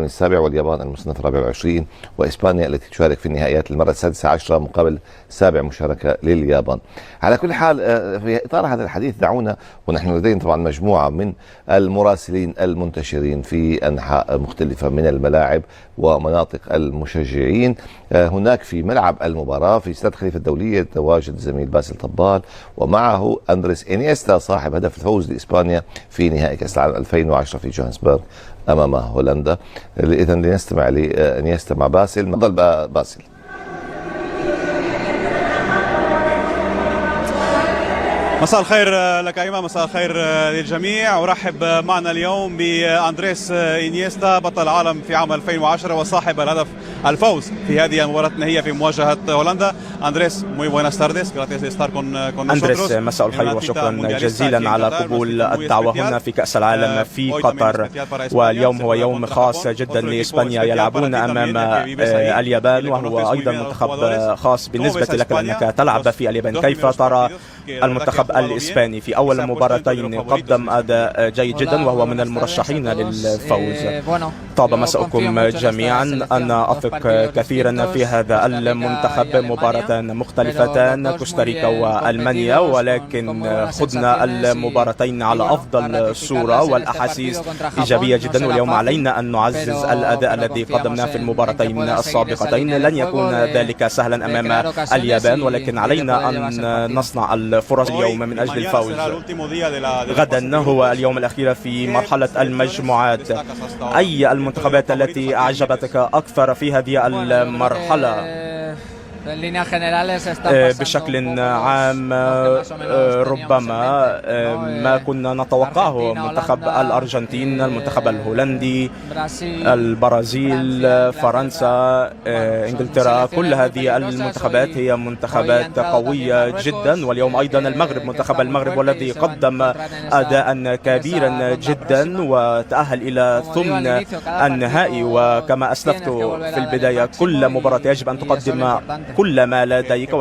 السابع، واليابان المصنف الرابع والعشرين، وإسبانيا التي تشارك في النهائيات للمرة السادسة عشرة مقابل سابع مشاركة لليابان. على كل حال، في إطار هذا الحديث دعونا، ونحن لدينا طبعا مجموعة من المراسلين المنتشرين في أنحاء مختلفة من الملاعب ومناطق المشجعين. هناك في ملعب المباراة في استاد خليفة الدولية تواجد الزميل باسل طبال، ومعه أندريس إنيستا صاحب هدف الفوز لإسبانيا في نهائي كأس العالم 2010 في جوهانسبرغ أمام هولندا. إذا لنستمع لإنيستا مع باسل. تفضل باسل. مساء الخير لك أيمن، مساء الخير للجميع. أرحب معنا اليوم بأندريس إنيستا بطل العالم في عام 2010 وصاحب الهدف الفوز في هذه المباراة النهائية في مواجهة هولندا. أندريس، muy buenas tardes, gracias de estar con nosotros. أندريس، مساء الخير وشكرا جزيلا على قبول الدعوة هنا في كأس العالم في قطر. واليوم هو يوم خاص جدا لإسبانيا، يلعبون أمام اليابان، وهو أيضا منتخب خاص بالنسبة لك لأنك تلعب في اليابان. كيف ترى المنتخب الإسباني في أول مباراتين؟ قدم أداء جيد جدا وهو من المرشحين للفوز. طاب مساءكم جميعا. أنا أثق كثيرا في هذا المنتخب. مباراتان مختلفتان، كوستاريكا وألمانيا، ولكن خضنا المباراتين على أفضل صورة والأحاسيس إيجابية جدا. واليوم علينا أن نعزز الأداء الذي قدمناه في المباراتين السابقتين. لن يكون ذلك سهلا أمام اليابان، ولكن علينا أن نصنع الفرص اليوم من أجل الفوز. غدا هو اليوم الأخير في مرحلة المجموعات. أي المنتخبات التي أعجبتك أكثر في هذه المرحلة؟ بشكل عام ربما ما كنا نتوقعه: منتخب الأرجنتين، المنتخب الهولندي، البرازيل، فرنسا، إنجلترا. كل هذه المنتخبات هي منتخبات قوية جدا. واليوم أيضا المغرب، منتخب المغرب والذي قدم أداء كبيرا جدا وتأهل إلى ثمن النهائي. وكما أسلفت في البداية، كل مباراة يجب أن تقدم كل ما لديك.